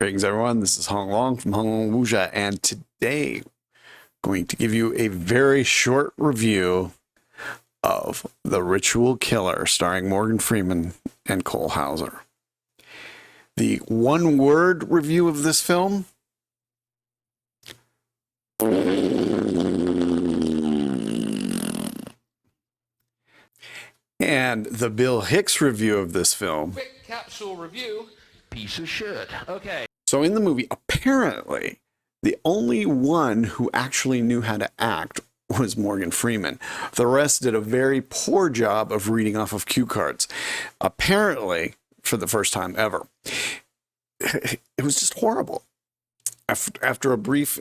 Greetings, everyone. This is Hong Long from Hong Long Wuxia, and today I'm going to give you a very short review of The Ritual Killer, starring Morgan Freeman and Cole Hauser. The one-word review of this film: and the Bill Hicks review of this film: quick capsule review, piece of shit. Okay. So in the movie, apparently, the only one who actually knew how to act was Morgan Freeman. The rest did a very poor job of reading off of cue cards. Apparently, for the first time ever. It was just horrible. After a brief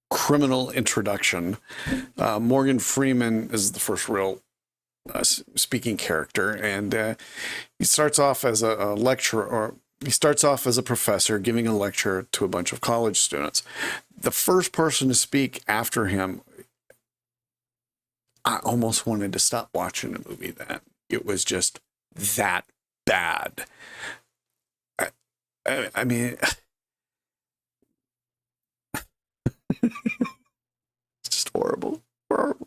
criminal introduction, Morgan Freeman is the first real speaking character, and he starts off as a lecturer, or he starts off as a professor giving a lecture to a bunch of college students. The first person to speak after him, I almost wanted to stop watching the movie then. It was just that bad. I mean, it's just horrible. Horrible.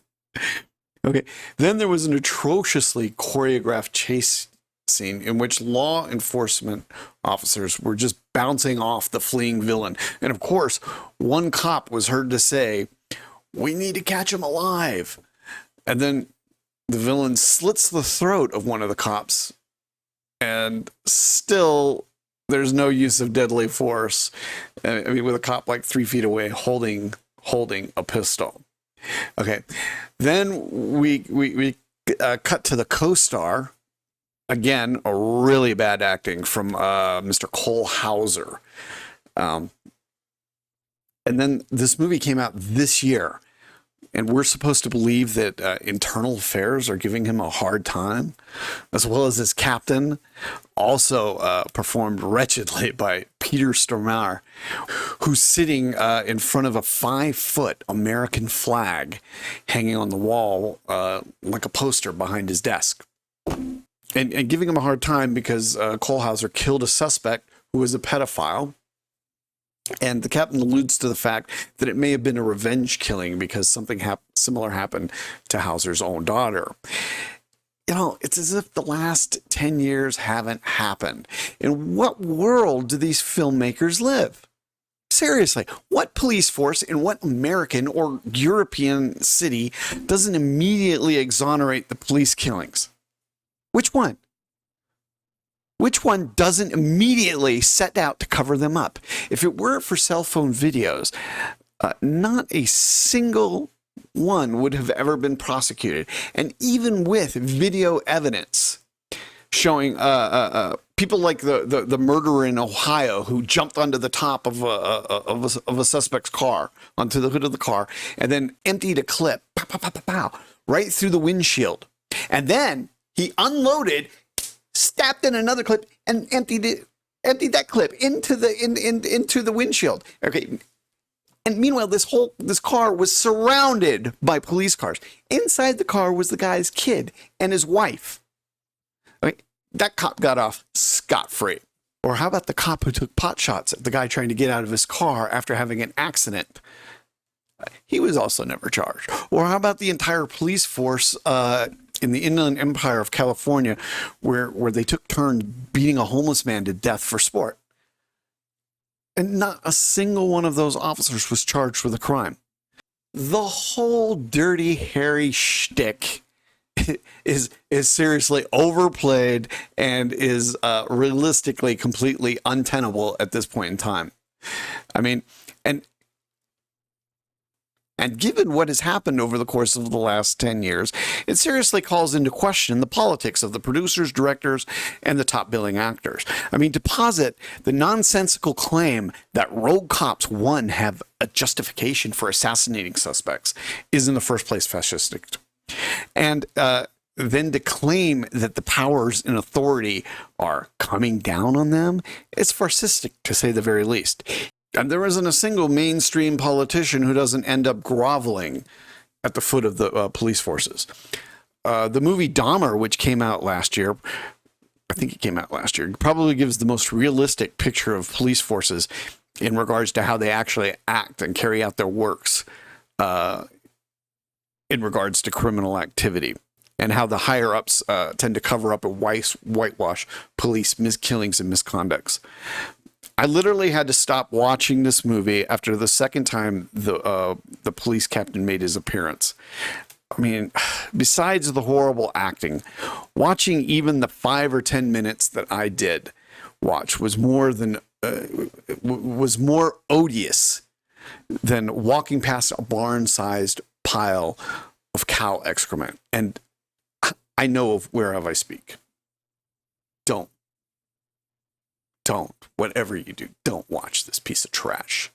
Okay, then there was an atrociously choreographed chase scene in which law enforcement officers were just bouncing off the fleeing villain. And of course, one cop was heard to say, "We need to catch him alive." And then the villain slits the throat of one of the cops, and still there's no use of deadly force. I mean, with a cop like 3 feet away holding a pistol. Okay, then we cut to the co-star. Again, a really bad acting from Mr. Cole Hauser. And then this movie came out this year, and we're supposed to believe that Internal Affairs are giving him a hard time, as well as his captain, also performed wretchedly by Peter Stormare, who's sitting in front of a 5-foot American flag hanging on the wall like a poster behind his desk. And giving him a hard time because Cole Hauser killed a suspect who was a pedophile. And the captain alludes to the fact that it may have been a revenge killing because something similar happened to Hauser's own daughter. You know, it's as if the last 10 years haven't happened. In what world do these filmmakers live? Seriously, what police force in what American or European city doesn't immediately exonerate the police killings? Which one? Which one doesn't immediately set out to cover them up? If it were for cell phone videos, not a single one would have ever been prosecuted. And even with video evidence showing people like the murderer in Ohio who jumped onto the top of a suspect's car, onto the hood of the car, and then emptied a clip, pow, pow, pow, pow, pow, right through the windshield. And then he unloaded, stabbed in another clip, and emptied that clip into the windshield. Okay. And meanwhile, this car was surrounded by police cars. Inside the car was the guy's kid and his wife. Okay, that cop got off scot-free. Or how about the cop who took pot shots at the guy trying to get out of his car after having an accident? He was also never charged. Or how about the entire police force in the Inland Empire of California, where they took turns beating a homeless man to death for sport? And not a single one of those officers was charged with a crime. The whole Dirty Harry shtick is seriously overplayed and is realistically completely untenable at this point in time. I mean, and given what has happened over the course of the last 10 years, it seriously calls into question the politics of the producers, directors, and the top billing actors. I mean, to posit the nonsensical claim that rogue cops, one, have a justification for assassinating suspects is in the first place fascistic. And then to claim that the powers in authority are coming down on them, it's fascistic to say the very least. And there isn't a single mainstream politician who doesn't end up groveling at the foot of the police forces. The movie Dahmer, which came out last year, I think it came out last year. It probably gives the most realistic picture of police forces in regards to how they actually act and carry out their works in regards to criminal activity, and how the higher ups tend to cover up and whitewash police killings and misconducts. I literally had to stop watching this movie after the second time the police captain made his appearance. I mean, besides the horrible acting, watching even the 5 or 10 minutes that I did watch was more odious than walking past a barn-sized pile of cow excrement. And I know of whereof I speak. Don't. Whatever you do, don't watch this piece of trash.